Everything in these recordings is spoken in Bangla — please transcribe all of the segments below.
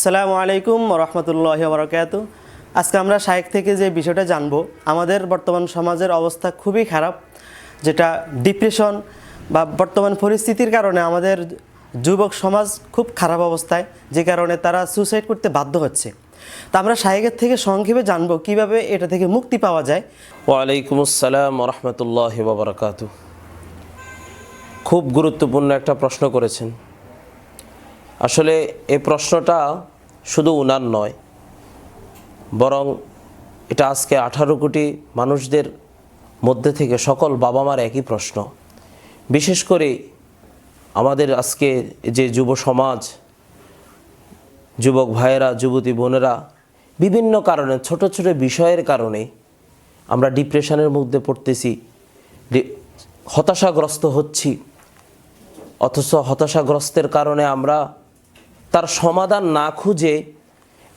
আসসালামু আলাইকুম রহমতুল্লাহি ওয়া বারাকাতুহু। আজকে আমরা শাইখ থেকে যে বিষয়টা জানবো, আমাদের বর্তমান সমাজের অবস্থা খুবই খারাপ, যেটা ডিপ্রেশন বা বর্তমান পরিস্থিতির কারণে আমাদের যুবক সমাজ খুব খারাপ অবস্থায়, যে কারণে তারা সুসাইড করতে বাধ্য হচ্ছে। তা আমরা শাইখের থেকে সংক্ষেপে জানবো কিভাবে এটা থেকে মুক্তি পাওয়া যায়। ওয়ালাইকুম আসসালাম রহমতুল্লাহি ওয়া বারাকাতুহু। খুব গুরুত্বপূর্ণ একটা প্রশ্ন করেছেন। আসলে এই প্রশ্নটা শুধু উনার নয়, বরং এটা আজকে 18 কোটি মানুষদের মধ্যে থেকে সকল বাবা মার একই প্রশ্ন। বিশেষ করে আমাদের আজকে যে যুব সমাজ, যুবক ভাইয়েরা, যুবতী বোনেরা বিভিন্ন কারণে, ছোট ছোট বিষয়ের কারণে আমরা ডিপ্রেশনের মধ্যে পড়তেছি, হতাশাগ্রস্ত হচ্ছি। অথচ হতাশাগ্রস্তের কারণে আমরা তার সমাধান না খুঁজে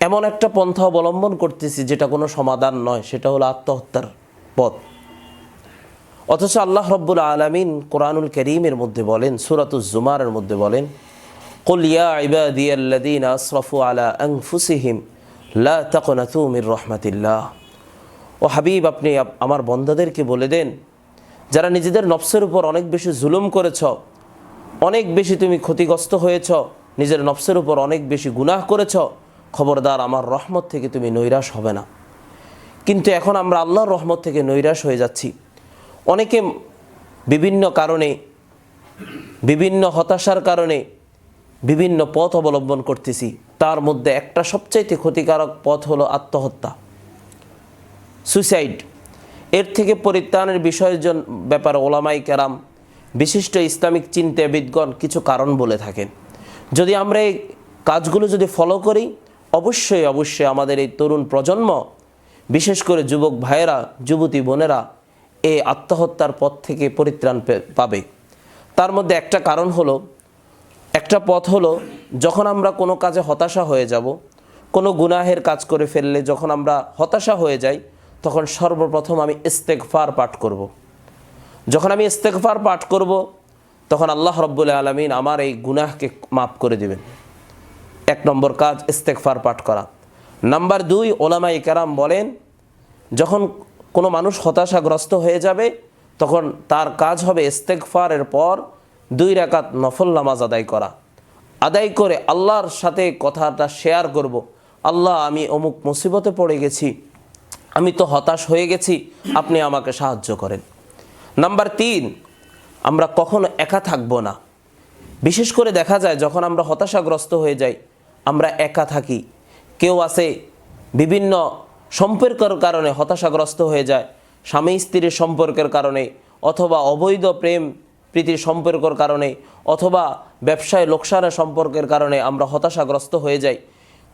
এমন একটা পন্থা অবলম্বন করতেছি যেটা কোনো সমাধান নয়, সেটা হলো আত্মহত্যার পথ। অথচ আল্লাহ রব্বুল আলামিন কোরআনুল কারীমের মধ্যে বলেন, সূরাতুজ জুমারের মধ্যে বলেন, কুল ইয়া ইবাদিয়াল্লাযীনা আসরাফু আলা আনফুসিহিম লা তাকনাতু মির রাহমাতিল্লাহ। ও হাবিব, আপনি আমার বান্দাদেরকে বলে দেন, যারা নিজেদের নফসের উপর অনেক বেশি জুলুম করেছ, অনেক বেশি তুমি ক্ষতিগ্রস্ত হয়েছ, নিজের নফসের উপর অনেক বেশি গুনাহ করেছ, খবরদার আমার রহমত থেকে তুমি নৈরাশ হবে না। কিন্তু এখন আমরা আল্লাহর রহমত থেকে নৈরাশ হয়ে যাচ্ছি। অনেকে বিভিন্ন কারণে, বিভিন্ন হতাশার কারণে বিভিন্ন পথ অবলম্বন করতেছি। তার মধ্যে একটা সবচাইতে ক্ষতিকারক পথ হলো আত্মহত্যা, সুইসাইড। এর থেকে পরিত্রাণের বিষয়ের ব্যাপারে ওলামাই কেরাম, বিশিষ্ট ইসলামিক চিন্তাবিদগণ কিছু কারণ বলে থাকেন। যদি আমরা এই কাজগুলো যদি ফলো করি, অবশ্যই অবশ্যই আমাদের এই তরুণ প্রজন্ম, বিশেষ করে যুবক ভাইয়েরা, যুবতী বোনেরা এই আত্মহত্যার পথ থেকে পরিত্রাণ পাবে। তার মধ্যে একটা কারণ হলো, একটা পথ হলো, যখন আমরা কোনো কাজে হতাশা হয়ে যাব, কোনো গুনাহের কাজ করে ফেললে যখন আমরা হতাশা হয়ে যাই, তখন সর্বপ্রথম আমি ইস্তেগফার পাঠ করব। যখন আমি ইস্তেগফার পাঠ করব, তখন আল্লাহ রব্বুল আলামিন আমার এই গুনাহকে মাফ করে দেবেন। এক নম্বর কাজ ইস্তেগফার পাঠ করা। নাম্বার 2, ওলামায়ে কেরাম বলেন, যখন কোনো মানুষ হতাশাগ্রস্ত হয়ে যাবে, তখন তার কাজ হবে ইস্তেগফারের পর 2 রাকাত নফল নামাজ আদায় করা। আদায় করে আল্লাহর সাথে কথাটা শেয়ার করব, আল্লাহ, আমি অমুক মুসিবতে পড়ে গেছি, আমি তো হতাশ হয়ে গেছি, আপনি আমাকে সাহায্য করেন। নাম্বার 3, আমরা কখনো একা থাকব না। বিশেষ করে দেখা যায় যখন আমরা হতাশাগ্রস্ত হয়ে যাই, আমরা একা থাকি। কেউ আছে বিভিন্ন সম্পর্কের কারণে হতাশাগ্রস্ত হয়ে যায়, স্বামী স্ত্রীর সম্পর্কের কারণে, অথবা অবৈধ প্রেম প্রীতির সম্পর্কের কারণে, অথবা ব্যবসায় লোকসানের সম্পর্কের কারণে আমরা হতাশাগ্রস্ত হয়ে যাই।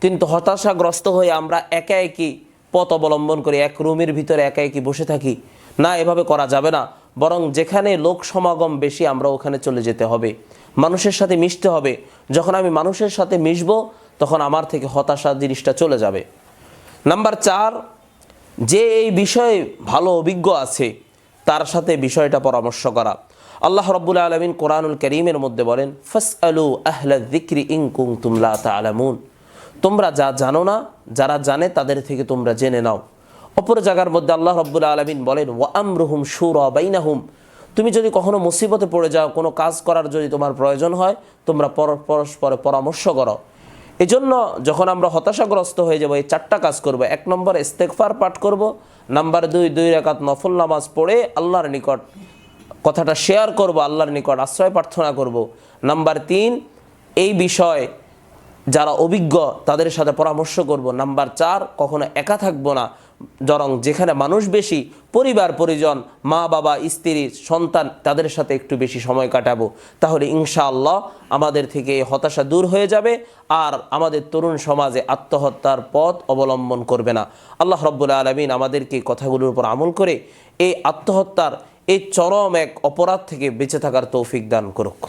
কিন্তু হতাশাগ্রস্ত হয়ে আমরা একা একই পথ অবলম্বন করি, এক রুমের ভিতরে একা একই বসে থাকি। না, এভাবে করা যাবে না। বরং যেখানে লোক সমাগম বেশি, আমরা ওখানে চলে যেতে হবে, মানুষের সাথে মিশতে হবে। যখন আমি মানুষের সাথে মিশবো, তখন আমার থেকে হতাশা জিনিসটা চলে যাবে। নাম্বার 4, যে এই বিষয়ে ভালো অভিজ্ঞ আছে তার সাথে বিষয়টা পরামর্শ করা। আল্লাহ রাব্বুল আলামিন কোরআনুল কারীমের মধ্যে বলেন, ফাসআলু আহলা যিকরি ইন কুনতুম লা তা'লামুন। তোমরা যা জানো না, যারা জানে তাদের থেকে তোমরা জেনে নাও। অপর জায়গার মধ্যে আল্লাহ রাব্বুল আলামিন বলেন, ওয়া আমরুহুম শুরা বাইনাহুম। তুমি যদি কখনো মুসিবতে পড়ে যাও, কোনো কাজ করার যদি তোমার প্রয়োজন হয়, তোমরা পরস্পরে পরামর্শ করো। এজন্য যখন আমরা হতাশাগ্রস্ত হয়ে যাব, এই 4টা কাজ করব। 1 নম্বর ইস্তেগফার পাঠ করব। নাম্বার 2 রাকাত নফল নামাজ পড়ে আল্লাহর নিকট কথাটা শেয়ার করব, আল্লাহর নিকট আশ্রয় প্রার্থনা করব। নাম্বার 3, এই বিষয় যারা অভিজ্ঞ তাদের সাথে পরামর্শ করব। নাম্বার 4, কখনো একা থাকবো না, বরং যেখানে মানুষ বেশি, পরিবার পরিজন, মা বাবা, স্ত্রী, সন্তান, তাদের সাথে একটু বেশি সময় কাটাবো। তাহলে ইনশাআল্লাহ আমাদের থেকে এই হতাশা দূর হয়ে যাবে, আর আমাদের তরুণ সমাজে আত্মহত্যার পথ অবলম্বন করবে না। আল্লাহ রাব্বুল আলামিন আমাদেরকে এই কথাগুলোর উপর আমল করে এই আত্মহত্যার এই চরম এক অপরাধ থেকে বেঁচে থাকার তৌফিক দান করুক।